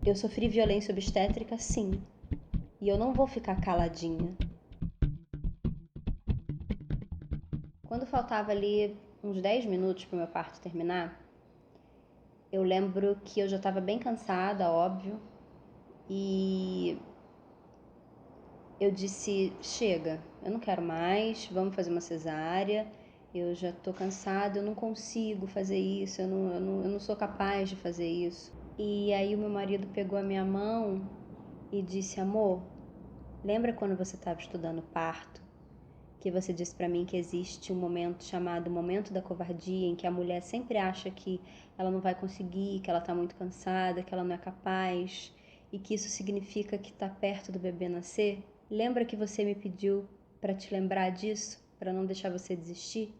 Eu sofri violência obstétrica, sim, e eu não vou ficar caladinha. Quando faltava ali uns 10 minutos para o meu parto terminar, eu lembro que eu já estava bem cansada, óbvio, e eu disse: chega, eu não quero mais, vamos fazer uma cesárea, eu já tô cansada, eu não consigo fazer isso, eu não sou capaz de fazer isso. E aí o meu marido pegou a minha mão e disse: amor, lembra quando você estava estudando parto, que você disse para mim que existe um momento chamado momento da covardia, em que a mulher sempre acha que ela não vai conseguir, que ela tá muito cansada, que ela não é capaz, e que isso significa que tá perto do bebê nascer? Lembra que você me pediu para te lembrar disso, para não deixar você desistir?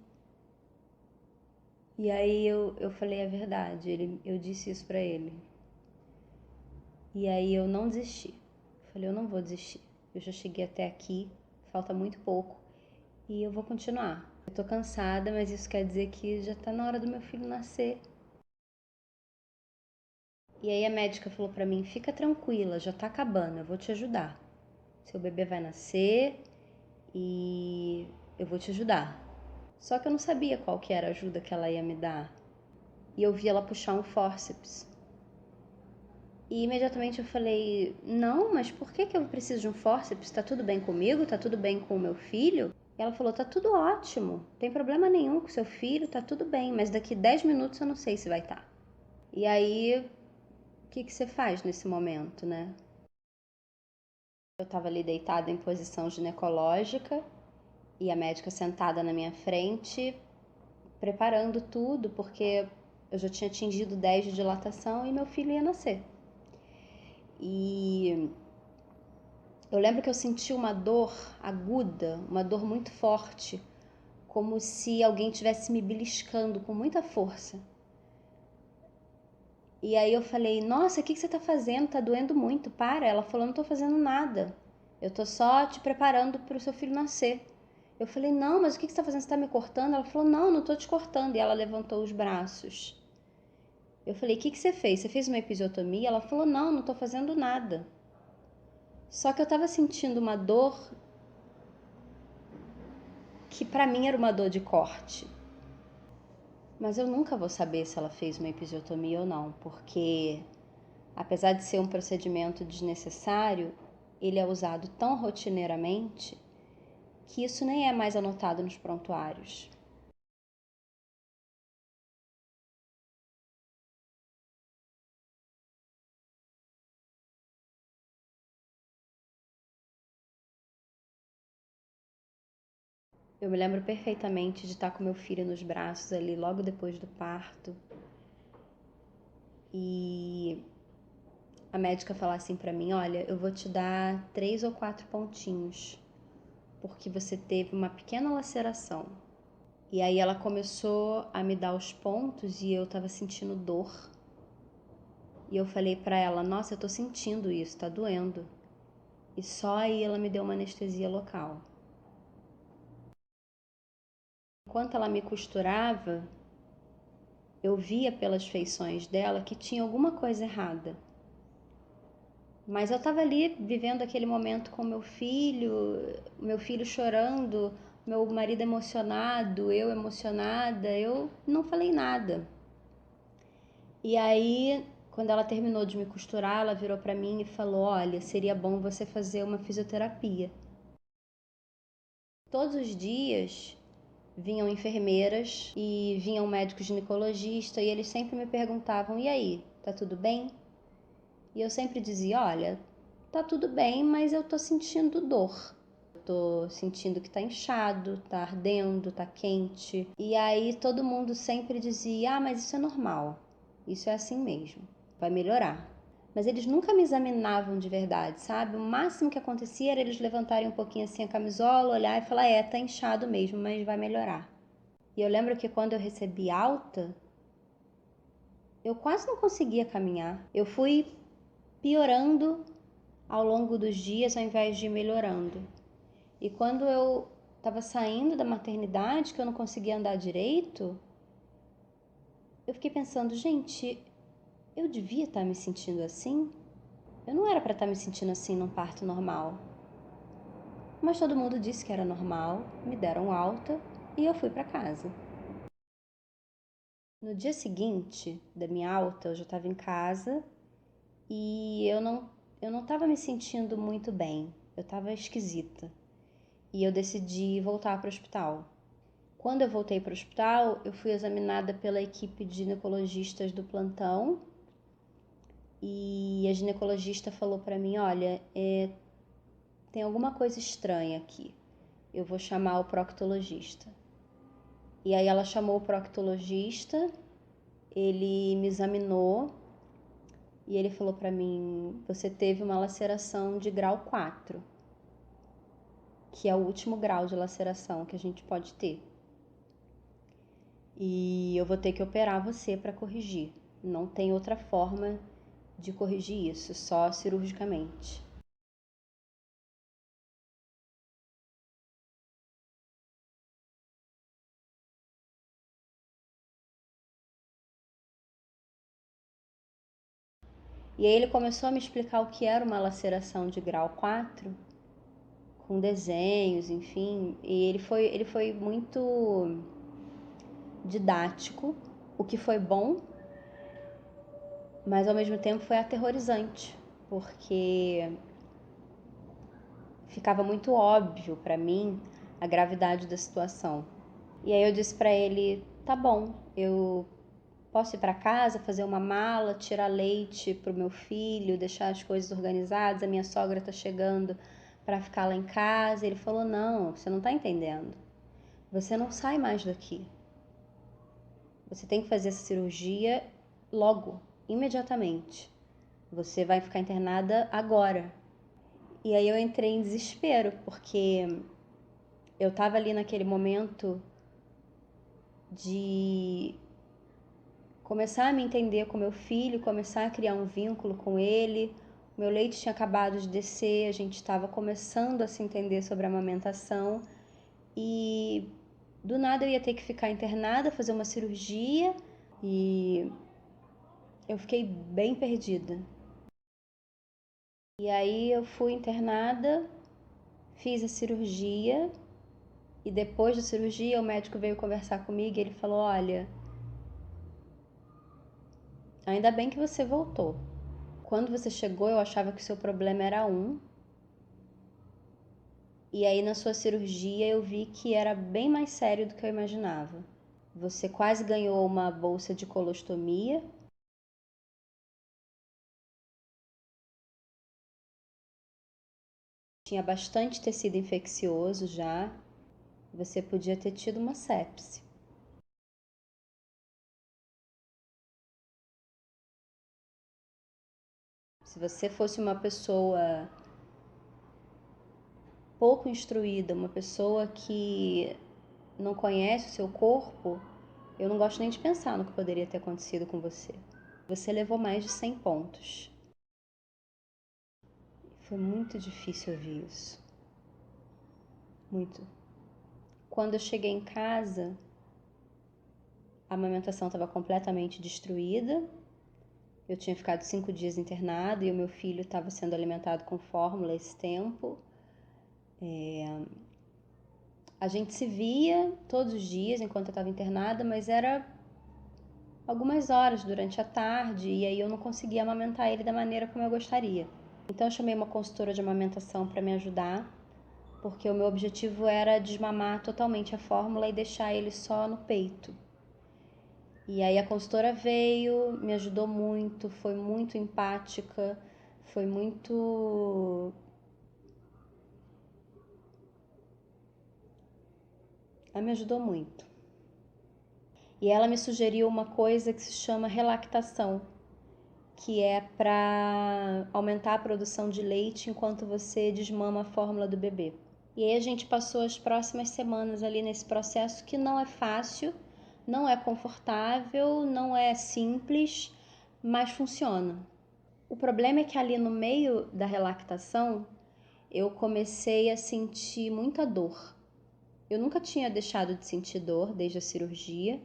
E aí eu falei a verdade, eu disse isso para ele. E aí eu não desisti. Falei, eu não vou desistir. Eu já cheguei até aqui, falta muito pouco e eu vou continuar. Eu tô cansada, mas isso quer dizer que já tá na hora do meu filho nascer. E aí a médica falou pra mim, fica tranquila, já tá acabando, eu vou te ajudar. Seu bebê vai nascer e eu vou te ajudar. Só que eu não sabia qual que era a ajuda que ela ia me dar. E eu vi ela puxar um fórceps. E imediatamente eu falei, não, mas por que eu preciso de um fórceps? Tá tudo bem comigo? Tá tudo bem com o meu filho? E ela falou, tá tudo ótimo, não tem problema nenhum com seu filho, tá tudo bem, mas daqui 10 minutos eu não sei se vai estar. E aí, o que você faz nesse momento, né? Eu tava ali deitada em posição ginecológica e a médica sentada na minha frente, preparando tudo, porque eu já tinha atingido 10 de dilatação e meu filho ia nascer. E eu lembro que eu senti uma dor aguda, uma dor muito forte, como se alguém estivesse me beliscando com muita força. E aí eu falei, nossa, o que você tá fazendo? Tá doendo muito, para. Ela falou, não tô fazendo nada. Eu tô só te preparando pro seu filho nascer. Eu falei, não, mas o que você tá fazendo? Você tá me cortando? Ela falou, não, não tô te cortando. E ela levantou os braços. Eu falei, o que você fez? Você fez uma episiotomia? Ela falou, não, não tô fazendo nada. Só que eu tava sentindo uma dor que pra mim era uma dor de corte. Mas eu nunca vou saber se ela fez uma episiotomia ou não, porque apesar de ser um procedimento desnecessário, ele é usado tão rotineiramente que isso nem é mais anotado nos prontuários. Eu me lembro perfeitamente de estar com meu filho nos braços ali logo depois do parto e a médica falar assim pra mim, olha, eu vou te dar 3 ou 4 pontinhos porque você teve uma pequena laceração. E aí ela começou a me dar os pontos e eu tava sentindo dor. E eu falei pra ela, nossa, eu tô sentindo isso, tá doendo. E só aí ela me deu uma anestesia local. Enquanto ela me costurava, eu via pelas feições dela que tinha alguma coisa errada. Mas eu tava ali vivendo aquele momento com meu filho chorando, meu marido emocionado, eu emocionada, eu não falei nada. E aí, quando ela terminou de me costurar, ela virou pra mim e falou: olha, seria bom você fazer uma fisioterapia. Todos os dias vinham enfermeiras e vinham médicos ginecologistas e eles sempre me perguntavam: e aí, tá tudo bem? E eu sempre dizia: olha, tá tudo bem, mas eu tô sentindo dor. Eu tô sentindo que tá inchado, tá ardendo, tá quente. E aí todo mundo sempre dizia: ah, mas isso é normal, isso é assim mesmo, vai melhorar. Mas eles nunca me examinavam de verdade, sabe? O máximo que acontecia era eles levantarem um pouquinho assim a camisola, olhar e falar: é, tá inchado mesmo, mas vai melhorar. E eu lembro que quando eu recebi alta, eu quase não conseguia caminhar. Eu fui piorando ao longo dos dias ao invés de ir melhorando. E quando eu estava saindo da maternidade, que eu não conseguia andar direito, eu fiquei pensando, gente, eu devia estar me sentindo assim? Eu não era para estar me sentindo assim num parto normal. Mas todo mundo disse que era normal, me deram alta e eu fui para casa. No dia seguinte da minha alta, eu já estava em casa e eu não estava me sentindo muito bem. Eu estava esquisita. E eu decidi voltar para o hospital. Quando eu voltei para o hospital, eu fui examinada pela equipe de ginecologistas do plantão e a ginecologista falou para mim, olha, tem alguma coisa estranha aqui. Eu vou chamar o proctologista. E aí ela chamou o proctologista, ele me examinou e ele falou para mim, você teve uma laceração de grau 4, que é o último grau de laceração que a gente pode ter. E eu vou ter que operar você para corrigir. Não tem outra forma de corrigir isso, só cirurgicamente. E aí ele começou a me explicar o que era uma laceração de grau 4, com desenhos, enfim. E ele foi muito didático, o que foi bom, mas ao mesmo tempo foi aterrorizante, porque ficava muito óbvio para mim a gravidade da situação. E aí eu disse para ele, tá bom, eu posso ir para casa, fazer uma mala, tirar leite pro meu filho, deixar as coisas organizadas, a minha sogra tá chegando para ficar lá em casa. Ele falou, não, você não tá entendendo. Você não sai mais daqui. Você tem que fazer essa cirurgia logo, imediatamente. Você vai ficar internada agora. E aí eu entrei em desespero, porque eu tava ali naquele momento de começar a me entender com meu filho, começar a criar um vínculo com ele. Meu leite tinha acabado de descer, a gente estava começando a se entender sobre a amamentação e do nada eu ia ter que ficar internada, fazer uma cirurgia e eu fiquei bem perdida. E aí eu fui internada, fiz a cirurgia e depois da cirurgia o médico veio conversar comigo e ele falou, olha, ainda bem que você voltou. Quando você chegou, eu achava que o seu problema era um. E aí, na sua cirurgia, eu vi que era bem mais sério do que eu imaginava. Você quase ganhou uma bolsa de colostomia. Tinha bastante tecido infeccioso já. Você podia ter tido uma sepse. Se você fosse uma pessoa pouco instruída, uma pessoa que não conhece o seu corpo, eu não gosto nem de pensar no que poderia ter acontecido com você. Você levou mais de 100 pontos. Foi muito difícil ouvir isso. Muito. Quando eu cheguei em casa, a amamentação estava completamente destruída. Eu tinha ficado 5 dias internada e o meu filho estava sendo alimentado com fórmula esse tempo. A gente se via todos os dias enquanto eu estava internada, mas era algumas horas durante a tarde e aí eu não conseguia amamentar ele da maneira como eu gostaria. Então eu chamei uma consultora de amamentação para me ajudar, porque o meu objetivo era desmamar totalmente a fórmula e deixar ele só no peito. E aí a consultora veio, me ajudou muito, foi muito empática, foi muito... Ela me ajudou muito. E ela me sugeriu uma coisa que se chama relactação, que é para aumentar a produção de leite enquanto você desmama a fórmula do bebê. E aí a gente passou as próximas semanas ali nesse processo que não é fácil, não é confortável, não é simples, mas funciona. O problema é que ali no meio da relactação, eu comecei a sentir muita dor. Eu nunca tinha deixado de sentir dor desde a cirurgia,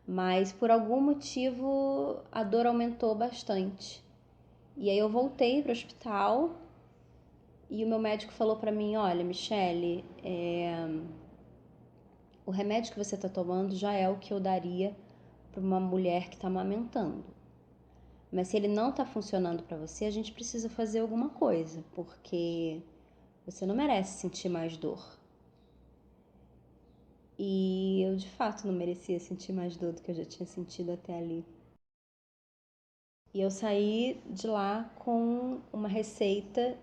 mas por algum motivo a dor aumentou bastante. E aí eu voltei para o hospital e o meu médico falou para mim, olha, Michele, o remédio que você está tomando já é o que eu daria para uma mulher que está amamentando. Mas se ele não está funcionando para você, a gente precisa fazer alguma coisa, porque você não merece sentir mais dor. E eu de fato não merecia sentir mais dor do que eu já tinha sentido até ali. E eu saí de lá com uma receita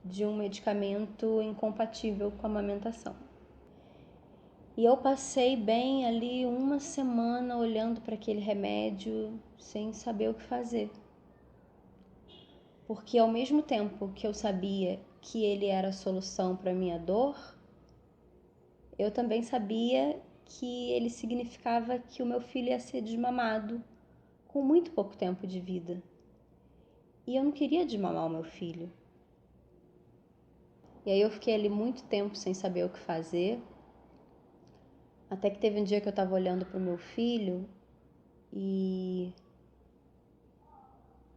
de um medicamento incompatível com a amamentação. E eu passei bem ali uma semana olhando para aquele remédio sem saber o que fazer. Porque ao mesmo tempo que eu sabia que ele era a solução para minha dor, eu também sabia que ele significava que o meu filho ia ser desmamado com muito pouco tempo de vida. E eu não queria desmamar o meu filho. E aí eu fiquei ali muito tempo sem saber o que fazer. Até que teve um dia que eu estava olhando para o meu filho e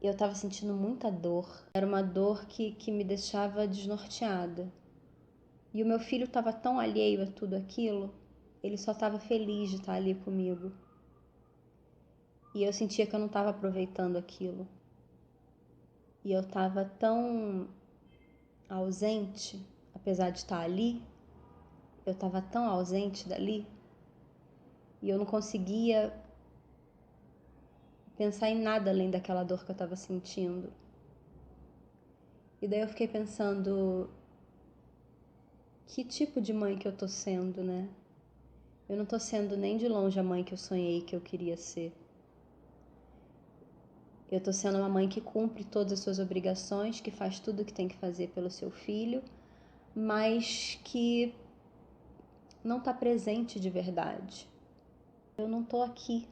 eu estava sentindo muita dor. Era uma dor que me deixava desnorteada. E o meu filho estava tão alheio a tudo aquilo, ele só estava feliz de estar ali comigo. E eu sentia que eu não estava aproveitando aquilo. E eu estava tão ausente, apesar de estar ali, eu estava tão ausente dali. E eu não conseguia pensar em nada além daquela dor que eu estava sentindo. E daí eu fiquei pensando, que tipo de mãe que eu tô sendo, né? Eu não tô sendo nem de longe a mãe que eu sonhei que eu queria ser. Eu tô sendo uma mãe que cumpre todas as suas obrigações, que faz tudo o que tem que fazer pelo seu filho, mas que não tá presente de verdade. Eu não tô aqui.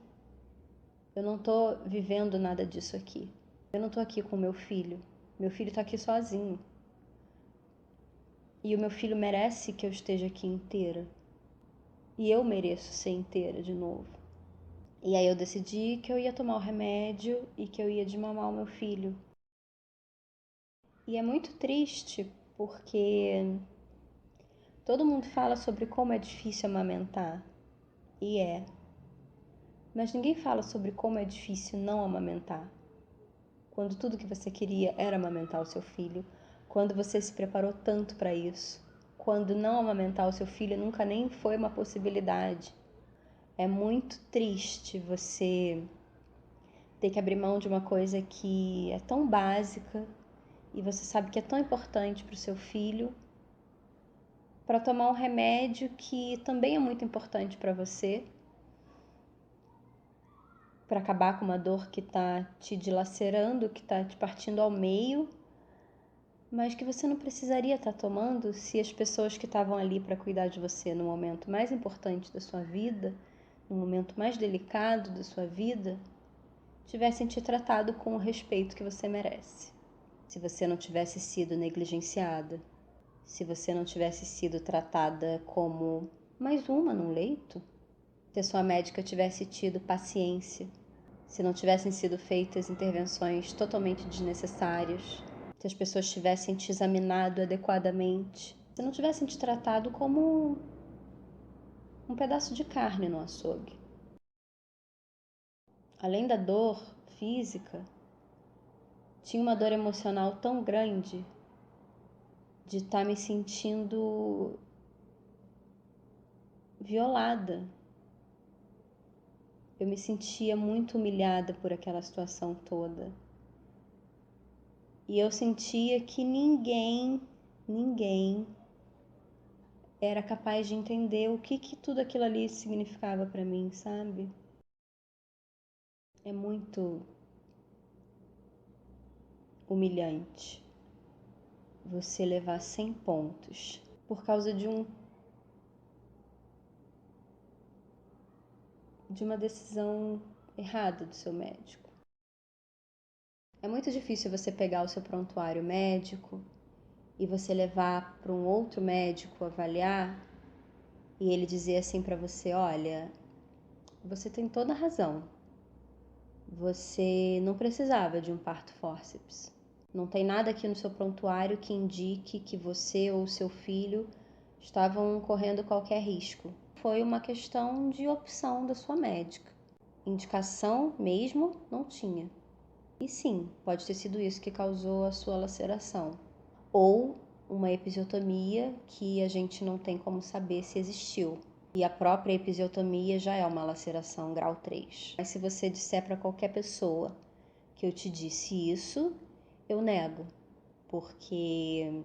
Eu não tô vivendo nada disso aqui. Eu não tô aqui com meu filho. Meu filho tá aqui sozinho. E o meu filho merece que eu esteja aqui inteira. E eu mereço ser inteira de novo. E aí eu decidi que eu ia tomar o remédio e que eu ia desmamar o meu filho. E é muito triste porque todo mundo fala sobre como é difícil amamentar. E é. Mas ninguém fala sobre como é difícil não amamentar. Quando tudo que você queria era amamentar o seu filho. Quando você se preparou tanto para isso. Quando não amamentar o seu filho nunca nem foi uma possibilidade. É muito triste você ter que abrir mão de uma coisa que é tão básica e você sabe que é tão importante para o seu filho, para tomar um remédio que também é muito importante para você, para acabar com uma dor que está te dilacerando, que está te partindo ao meio, mas que você não precisaria estar tomando se as pessoas que estavam ali para cuidar de você no momento mais importante da sua vida, no momento mais delicado da sua vida, tivessem te tratado com o respeito que você merece. Se você não tivesse sido negligenciada, se você não tivesse sido tratada como mais uma num leito, se a sua médica tivesse tido paciência, se não tivessem sido feitas intervenções totalmente desnecessárias, se as pessoas tivessem te examinado adequadamente, se não tivessem te tratado como um pedaço de carne no açougue. Além da dor física, tinha uma dor emocional tão grande de estar me sentindo violada. Eu me sentia muito humilhada por aquela situação toda. E eu sentia que ninguém era capaz de entender o que tudo aquilo ali significava para mim, sabe? É muito humilhante você levar 100 pontos por causa de uma decisão errada do seu médico. É muito difícil você pegar o seu prontuário médico e você levar para um outro médico avaliar e ele dizer assim para você, olha, você tem toda a razão. Você não precisava de um parto fórceps. Não tem nada aqui no seu prontuário que indique que você ou seu filho estavam correndo qualquer risco. Foi uma questão de opção da sua médica. Indicação mesmo não tinha. E sim, pode ter sido isso que causou a sua laceração. Ou uma episiotomia que a gente não tem como saber se existiu. E a própria episiotomia já é uma laceração grau 3. Mas se você disser para qualquer pessoa que eu te disse isso, eu nego, porque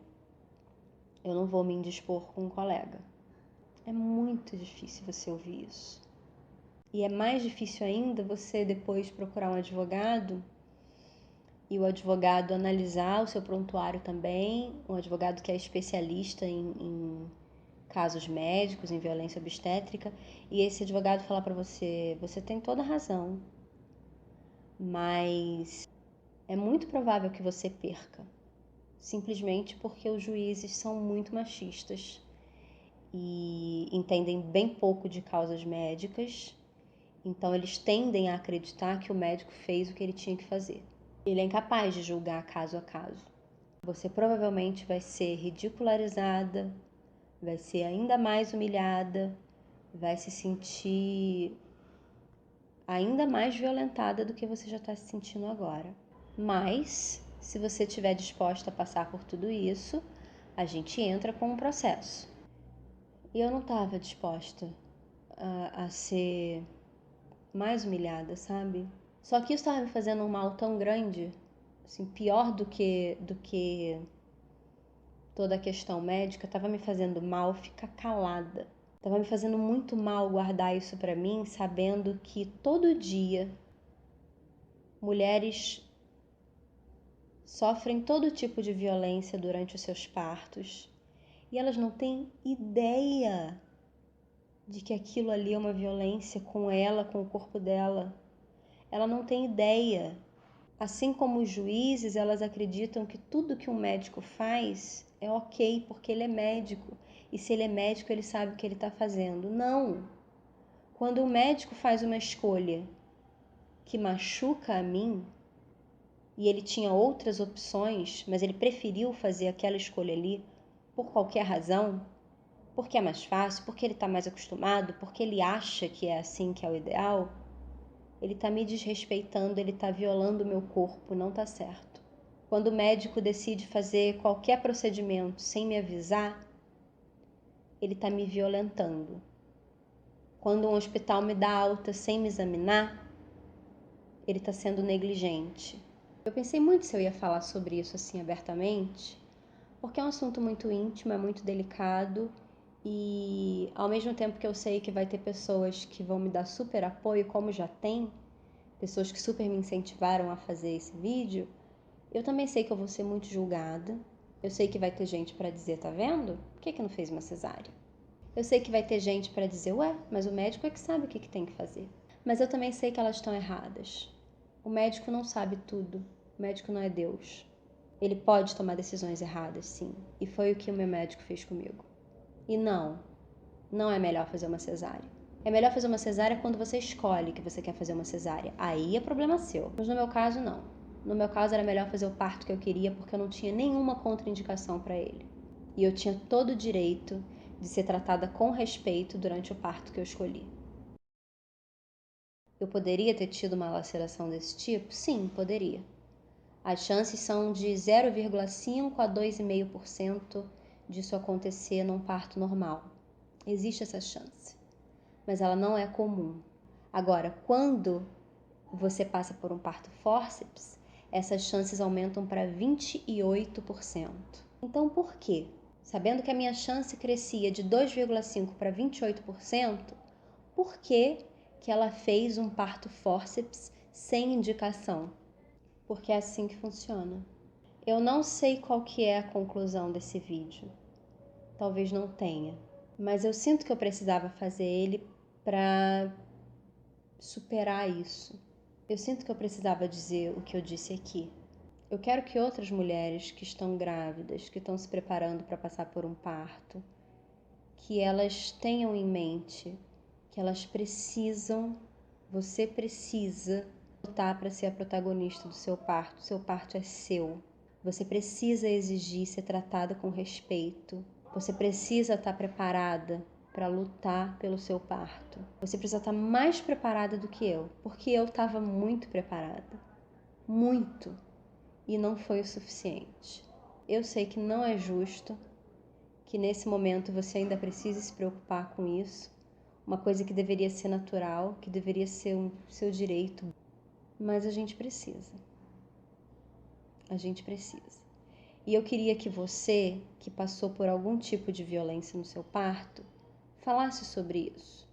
eu não vou me indispor com um colega. É muito difícil você ouvir isso. E é mais difícil ainda você depois procurar um advogado e o advogado analisar o seu prontuário também, um advogado que é especialista em casos médicos, em violência obstétrica, e esse advogado falar para você, você tem toda a razão, mas é muito provável que você perca, simplesmente porque os juízes são muito machistas e entendem bem pouco de causas médicas, então eles tendem a acreditar que o médico fez o que ele tinha que fazer. Ele é incapaz de julgar caso a caso. Você provavelmente vai ser ridicularizada, vai ser ainda mais humilhada, vai se sentir ainda mais violentada do que você já está se sentindo agora. Mas, se você estiver disposta a passar por tudo isso, a gente entra com um processo. E eu não estava disposta a ser mais humilhada, sabe? Só que isso estava me fazendo um mal tão grande, assim, pior do que toda a questão médica, estava me fazendo mal ficar calada. Estava me fazendo muito mal guardar isso para mim, sabendo que todo dia mulheres sofrem todo tipo de violência durante os seus partos e elas não têm ideia de que aquilo ali é uma violência com ela, com o corpo dela. Ela não tem ideia. Assim como os juízes, elas acreditam que tudo que um médico faz é ok, porque ele é médico. E se ele é médico, ele sabe o que ele está fazendo. Não! Quando o médico faz uma escolha que machuca a mim, e ele tinha outras opções, mas ele preferiu fazer aquela escolha ali por qualquer razão, porque é mais fácil, porque ele está mais acostumado, porque ele acha que é assim que é o ideal, ele está me desrespeitando, ele está violando o meu corpo, não está certo. Quando o médico decide fazer qualquer procedimento sem me avisar, ele está me violentando. Quando um hospital me dá alta sem me examinar, ele está sendo negligente. Eu pensei muito se eu ia falar sobre isso assim abertamente, porque é um assunto muito íntimo, é muito delicado e ao mesmo tempo que eu sei que vai ter pessoas que vão me dar super apoio, como já tem, pessoas que super me incentivaram a fazer esse vídeo, eu também sei que eu vou ser muito julgada. Eu sei que vai ter gente para dizer, tá vendo? Por que não fez uma cesárea? Eu sei que vai ter gente para dizer, ué, mas o médico é que sabe o que tem que fazer. Mas eu também sei que elas estão erradas. O médico não sabe tudo. O médico não é Deus. Ele pode tomar decisões erradas, sim. E foi o que o meu médico fez comigo. E não é melhor fazer uma cesárea. É melhor fazer uma cesárea quando você escolhe que você quer fazer uma cesárea. Aí é problema seu. Mas no meu caso, não. No meu caso, era melhor fazer o parto que eu queria porque eu não tinha nenhuma contraindicação para ele. E eu tinha todo o direito de ser tratada com respeito durante o parto que eu escolhi. Eu poderia ter tido uma laceração desse tipo? Sim, poderia. As chances são de 0,5 a 2,5% disso acontecer num parto normal. Existe essa chance, mas ela não é comum. Agora, quando você passa por um parto fórceps, essas chances aumentam para 28%. Então, por quê? Sabendo que a minha chance crescia de 2,5% para 28%, por que ela fez um parto fórceps sem indicação? Porque é assim que funciona. Eu não sei qual que é a conclusão desse vídeo. Talvez não tenha. Mas eu sinto que eu precisava fazer ele para superar isso. Eu sinto que eu precisava dizer o que eu disse aqui. Eu quero que outras mulheres que estão grávidas, que estão se preparando para passar por um parto, que elas tenham em mente que elas precisam, você precisa lutar para ser a protagonista do seu parto. Seu parto é seu. Você precisa exigir ser tratada com respeito. Você precisa estar preparada para lutar pelo seu parto. Você precisa estar mais preparada do que eu, porque eu estava muito preparada. Muito. E não foi o suficiente. Eu sei que não é justo, que nesse momento você ainda precisa se preocupar com isso. Uma coisa que deveria ser natural, que deveria ser um seu direito. Mas a gente precisa. A gente precisa. E eu queria que você, que passou por algum tipo de violência no seu parto, falasse sobre isso.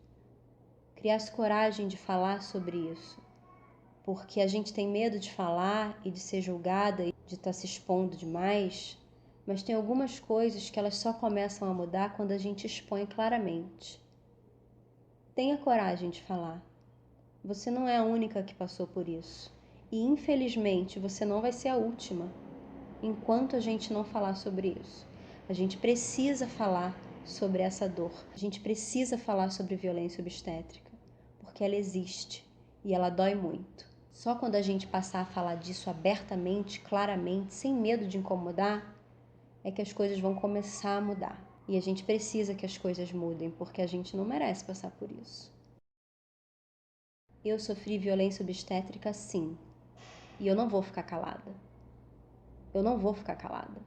Criasse coragem de falar sobre isso. Porque a gente tem medo de falar e de ser julgada e de estar se expondo demais, mas tem algumas coisas que elas só começam a mudar quando a gente expõe claramente. Tenha coragem de falar. Você não é a única que passou por isso. E infelizmente você não vai ser a última. Enquanto a gente não falar sobre isso. A gente precisa falar sobre essa dor. A gente precisa falar sobre violência obstétrica, porque ela existe e ela dói muito. Só quando a gente passar a falar disso abertamente, claramente, sem medo de incomodar, é que as coisas vão começar a mudar. E a gente precisa que as coisas mudem, porque a gente não merece passar por isso. Eu sofri violência obstétrica sim, e eu não vou ficar calada. Eu não vou ficar calada.